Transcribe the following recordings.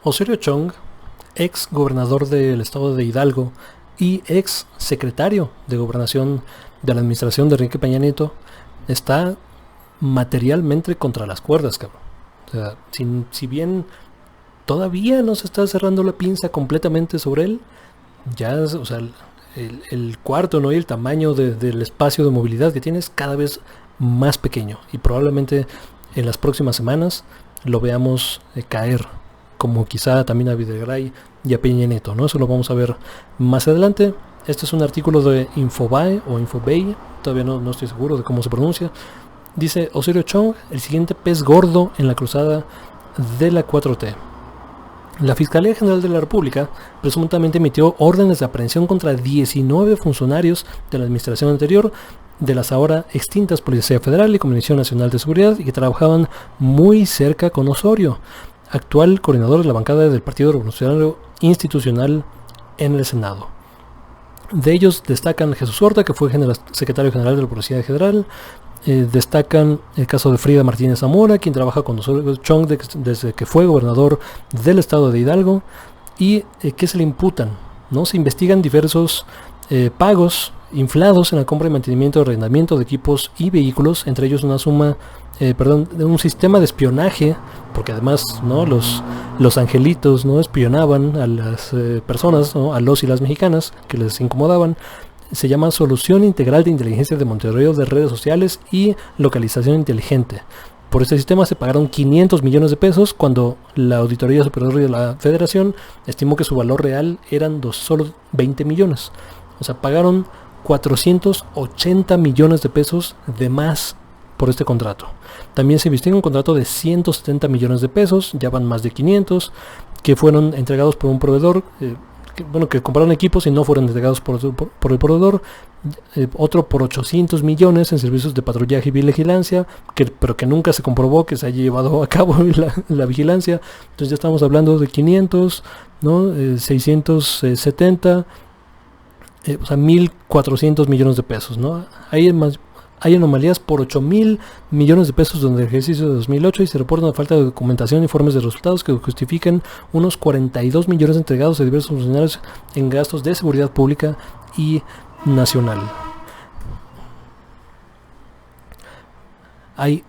Osorio Chong, ex gobernador del estado de Hidalgo y ex secretario de gobernación de la administración de Enrique Peña Nieto, está materialmente contra las cuerdas, cabrón. O sea, si bien todavía no se está cerrando la pinza completamente sobre él, ya, o sea, el cuarto, ¿no? Y el tamaño del espacio de movilidad que tiene es cada vez más pequeño, y probablemente en las próximas semanas lo veamos caer, como quizá también a Videgaray y a Peña Nieto, ¿no? Eso lo vamos a ver más adelante. Este es un artículo de Infobae o Infobay, todavía no estoy seguro de cómo se pronuncia. Dice Osorio Chong, el siguiente pez gordo en la cruzada de la 4T. La Fiscalía General de la República presuntamente emitió órdenes de aprehensión contra 19 funcionarios de la administración anterior de las ahora extintas Policía Federal y Comisión Nacional de Seguridad, y que trabajaban muy cerca con Osorio, actual coordinador de la bancada del Partido Revolucionario Institucional en el Senado. De ellos destacan Jesús Horta, que fue secretario general de la Policía Federal. Destacan el caso de Frida Martínez Zamora, quien trabaja con Osorio Chong desde que fue gobernador del estado de Hidalgo, y que se le imputan, ¿no? Se investigan diversos pagos inflados en la compra y mantenimiento de arrendamiento de equipos y vehículos, entre ellos una suma, de un sistema de espionaje, porque además, ¿no? los angelitos, ¿no? Espionaban a las personas, ¿no? A los y las mexicanas que les incomodaban. Se llama Solución Integral de Inteligencia de monitoreo de redes sociales y localización inteligente. Por este sistema se pagaron 500 millones de pesos, cuando la Auditoría Superior de la Federación estimó que su valor real eran solo 20 millones. O sea, pagaron 480 millones de pesos de más por este contrato. También se investiga un contrato de 170 millones de pesos, ya van más de 500, que fueron entregados por un proveedor, que compraron equipos y no fueron entregados por el proveedor. Otro por 800 millones en servicios de patrullaje y vigilancia, pero que nunca se comprobó que se haya llevado a cabo la vigilancia. Entonces ya estamos hablando de 500, ¿no? 670, o sea, 1.400 millones de pesos, ¿no? Hay anomalías por 8.000 millones de pesos durante el ejercicio de 2008, y se reporta una falta de documentación y informes de resultados que justifican unos 42 millones entregados a diversos funcionarios en gastos de seguridad pública y nacional. Hay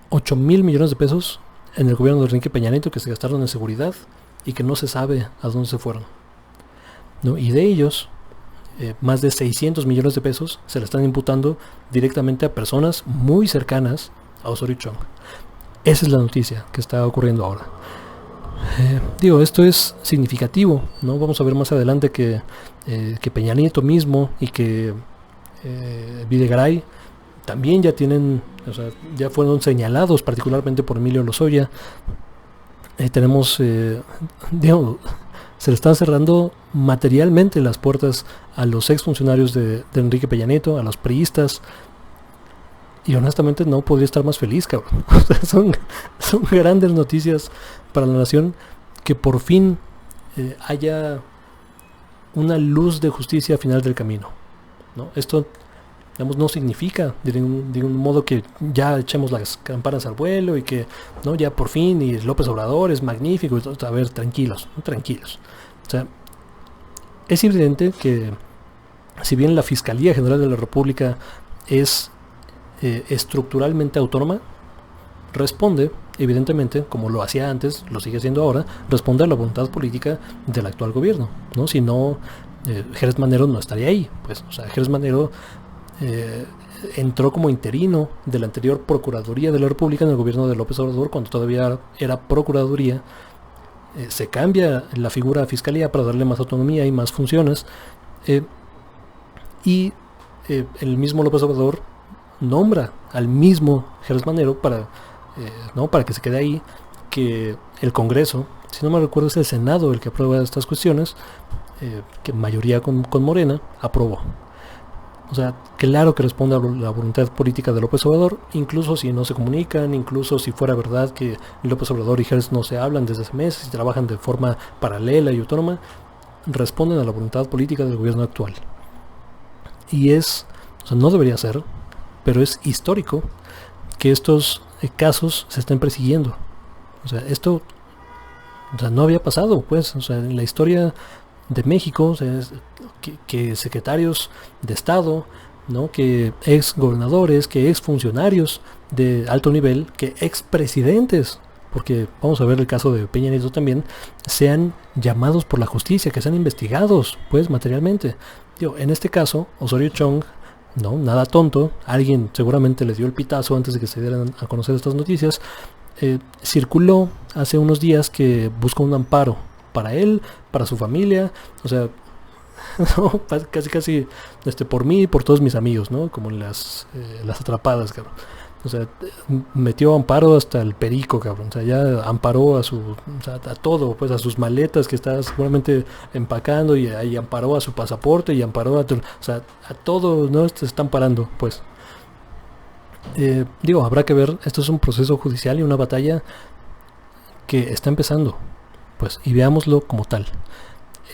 8.000 millones de pesos en el gobierno de Enrique Peña Nieto que se gastaron en seguridad y que no se sabe a dónde se fueron, ¿no? Y de ellos, más de 600 millones de pesos se le están imputando directamente a personas muy cercanas a Osorio Chong. Esa es la noticia que está ocurriendo ahora. Esto es significativo, ¿no? Vamos a ver más adelante que Peña Nieto mismo y que Videgaray también ya tienen, o sea, ya fueron señalados particularmente por Emilio Lozoya. Se le están cerrando materialmente las puertas a los exfuncionarios de Enrique Peña Nieto, a los priistas, y honestamente no podría estar más feliz, cabrón. O sea, son grandes noticias para la nación, que por fin haya una luz de justicia al final del camino, ¿no? Esto, digamos, no significa de ningún modo que ya echemos las campanas al vuelo y que, ¿no? Ya por fin, y López Obrador es magnífico. A ver, tranquilos. O sea, es evidente que si bien la Fiscalía General de la República es estructuralmente autónoma, responde, evidentemente, como lo hacía antes, lo sigue haciendo ahora, responde a la voluntad política del actual gobierno, ¿no? Si no, Jerez Manero no estaría ahí, pues. O sea, Jerez Manero entró como interino de la anterior Procuraduría de la República en el gobierno de López Obrador, cuando todavía era Procuraduría. Se cambia la figura de Fiscalía para darle más autonomía y más funciones, y el mismo López Obrador nombra al mismo Jerez Manero para que se quede ahí, que el Congreso, si no me recuerdo es el Senado el que aprueba estas cuestiones, que mayoría con Morena aprobó. O sea, claro que responde a la voluntad política de López Obrador, incluso si no se comunican, incluso si fuera verdad que López Obrador y Jerez no se hablan desde hace meses y trabajan de forma paralela y autónoma, responden a la voluntad política del gobierno actual. Y no debería ser, pero es histórico que estos casos se estén persiguiendo. O sea, esto O sea, no había pasado, pues. O sea, en la historia de México, o sea, que secretarios de Estado, ¿no? Que ex gobernadores, que ex funcionarios de alto nivel, que ex presidentes, porque vamos a ver el caso de Peña Nieto también, sean llamados por la justicia, que sean investigados, pues, materialmente. Digo, en este caso, Osorio Chong, no, nada tonto, alguien seguramente le dio el pitazo antes de que se dieran a conocer estas noticias, circuló hace unos días que busca un amparo para él, para su familia, o sea, no, casi por mí y por todos mis amigos, ¿no? Como las atrapadas, cabrón. O sea, metió amparo hasta el perico, cabrón. O sea, ya amparó a todo, pues a sus maletas que está seguramente empacando y amparó a su pasaporte y amparó o sea, a todo, ¿no? Se están parando, pues. Digo, habrá que ver, esto es un proceso judicial y una batalla que está empezando, pues, y veámoslo como tal.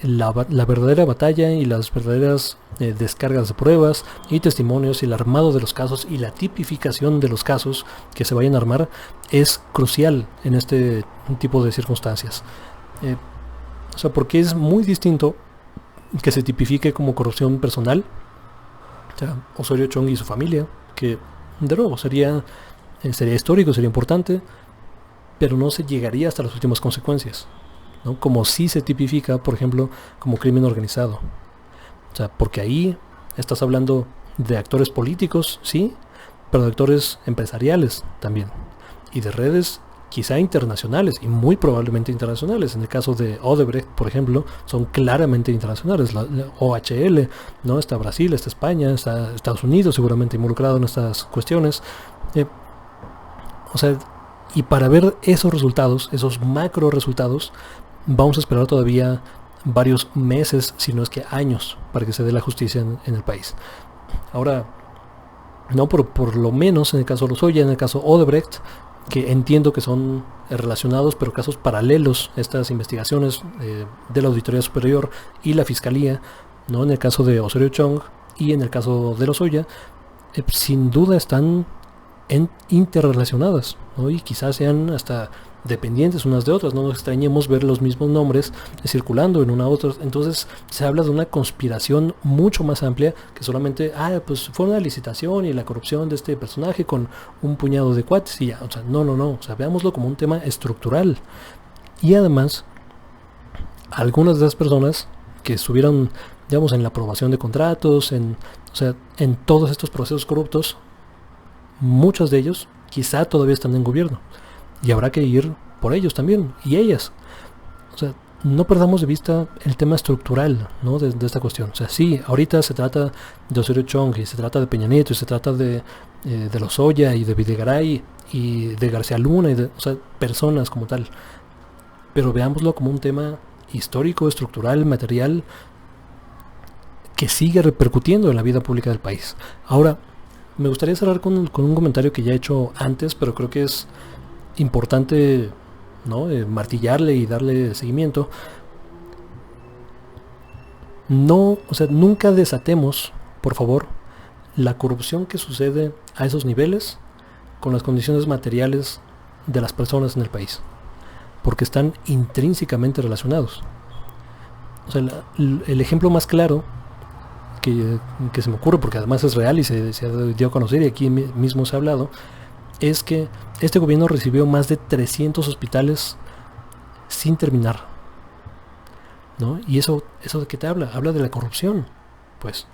La verdadera batalla y las verdaderas descargas de pruebas y testimonios y el armado de los casos y la tipificación de los casos que se vayan a armar es crucial en este tipo de circunstancias. O sea, porque es muy distinto que se tipifique como corrupción personal, o sea, Osorio Chong y su familia, que de nuevo sería histórico, sería importante, pero no se llegaría hasta las últimas consecuencias, ¿no? Como si se tipifica, por ejemplo, como crimen organizado. O sea, porque ahí estás hablando de actores políticos, sí, pero de actores empresariales también. Y de redes quizá internacionales, y muy probablemente internacionales. En el caso de Odebrecht, por ejemplo, son claramente internacionales. La OHL, ¿no? Está Brasil, está España, está Estados Unidos seguramente involucrado en estas cuestiones. O sea, y para ver esos resultados, esos macro resultados, vamos a esperar todavía varios meses, si no es que años, para que se dé la justicia en el país. Ahora, no por lo menos en el caso Lozoya, en el caso Odebrecht, que entiendo que son relacionados, pero casos paralelos, estas investigaciones de la Auditoría Superior y la Fiscalía, ¿no? En el caso de Osorio Chong y en el caso de Lozoya, sin duda están interrelacionadas, ¿no? Y quizás sean hasta dependientes unas de otras, no nos extrañemos ver los mismos nombres circulando en una a otra. Entonces se habla de una conspiración mucho más amplia que solamente, pues fue una licitación y la corrupción de este personaje con un puñado de cuates y ya. O sea, no, o sea, veámoslo como un tema estructural. Y además, algunas de las personas que estuvieron, digamos, en la aprobación de contratos, o sea, en todos estos procesos corruptos, muchos de ellos quizá todavía están en gobierno. Y habrá que ir por ellos también, y ellas. O sea, no perdamos de vista el tema estructural, ¿no? de esta cuestión. O sea, sí, ahorita se trata de Osorio Chong, y se trata de Peña Nieto, y se trata de Lozoya, y de Videgaray, y de García Luna, o sea, personas como tal. Pero veámoslo como un tema histórico, estructural, material, que sigue repercutiendo en la vida pública del país. Ahora, me gustaría cerrar con un comentario que ya he hecho antes, pero creo que es importante, ¿no? Martillarle y darle seguimiento. No, o sea, nunca desatemos, por favor, la corrupción que sucede a esos niveles con las condiciones materiales de las personas en el país, porque están intrínsecamente relacionados. O sea, el ejemplo más claro que se me ocurre, porque además es real y se dio a conocer y aquí mismo se ha hablado, es que este gobierno recibió más de 300 hospitales sin terminar, ¿no? Y eso de qué te habla de la corrupción. Pues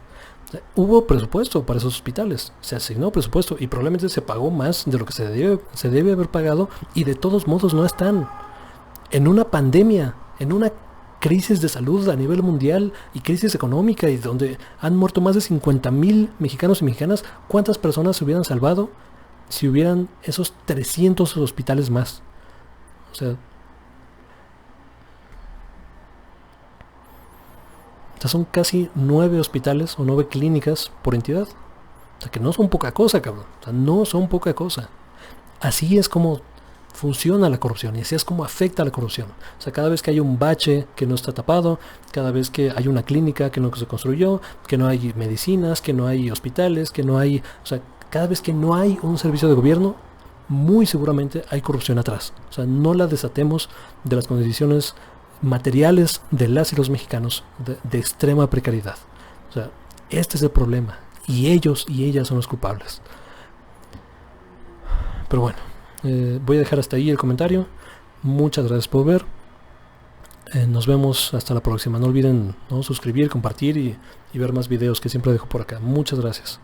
hubo presupuesto para esos hospitales, se asignó presupuesto y probablemente se pagó más de lo que se debe haber pagado, y de todos modos no están. En una pandemia, en una crisis de salud a nivel mundial y crisis económica, y donde han muerto más de 50,000 mexicanos y mexicanas, ¿cuántas personas se hubieran salvado si hubieran esos 300 hospitales más? O sea, son casi 9 hospitales o 9 clínicas por entidad. O sea, que no son poca cosa, cabrón. O sea, no son poca cosa. Así es como funciona la corrupción, y así es como afecta a la corrupción. O sea, cada vez que hay un bache que no está tapado, cada vez que hay una clínica que no se construyó, que no hay medicinas, que no hay hospitales, que no hay, o sea, cada vez que no hay un servicio de gobierno, muy seguramente hay corrupción atrás. O sea, no la desatemos de las condiciones materiales de las y los mexicanos de extrema precariedad. O sea, este es el problema. Y ellos y ellas son los culpables. Pero bueno, voy a dejar hasta ahí el comentario. Muchas gracias por ver. Nos vemos hasta la próxima. No olviden, ¿no?, suscribir, compartir y ver más videos que siempre dejo por acá. Muchas gracias.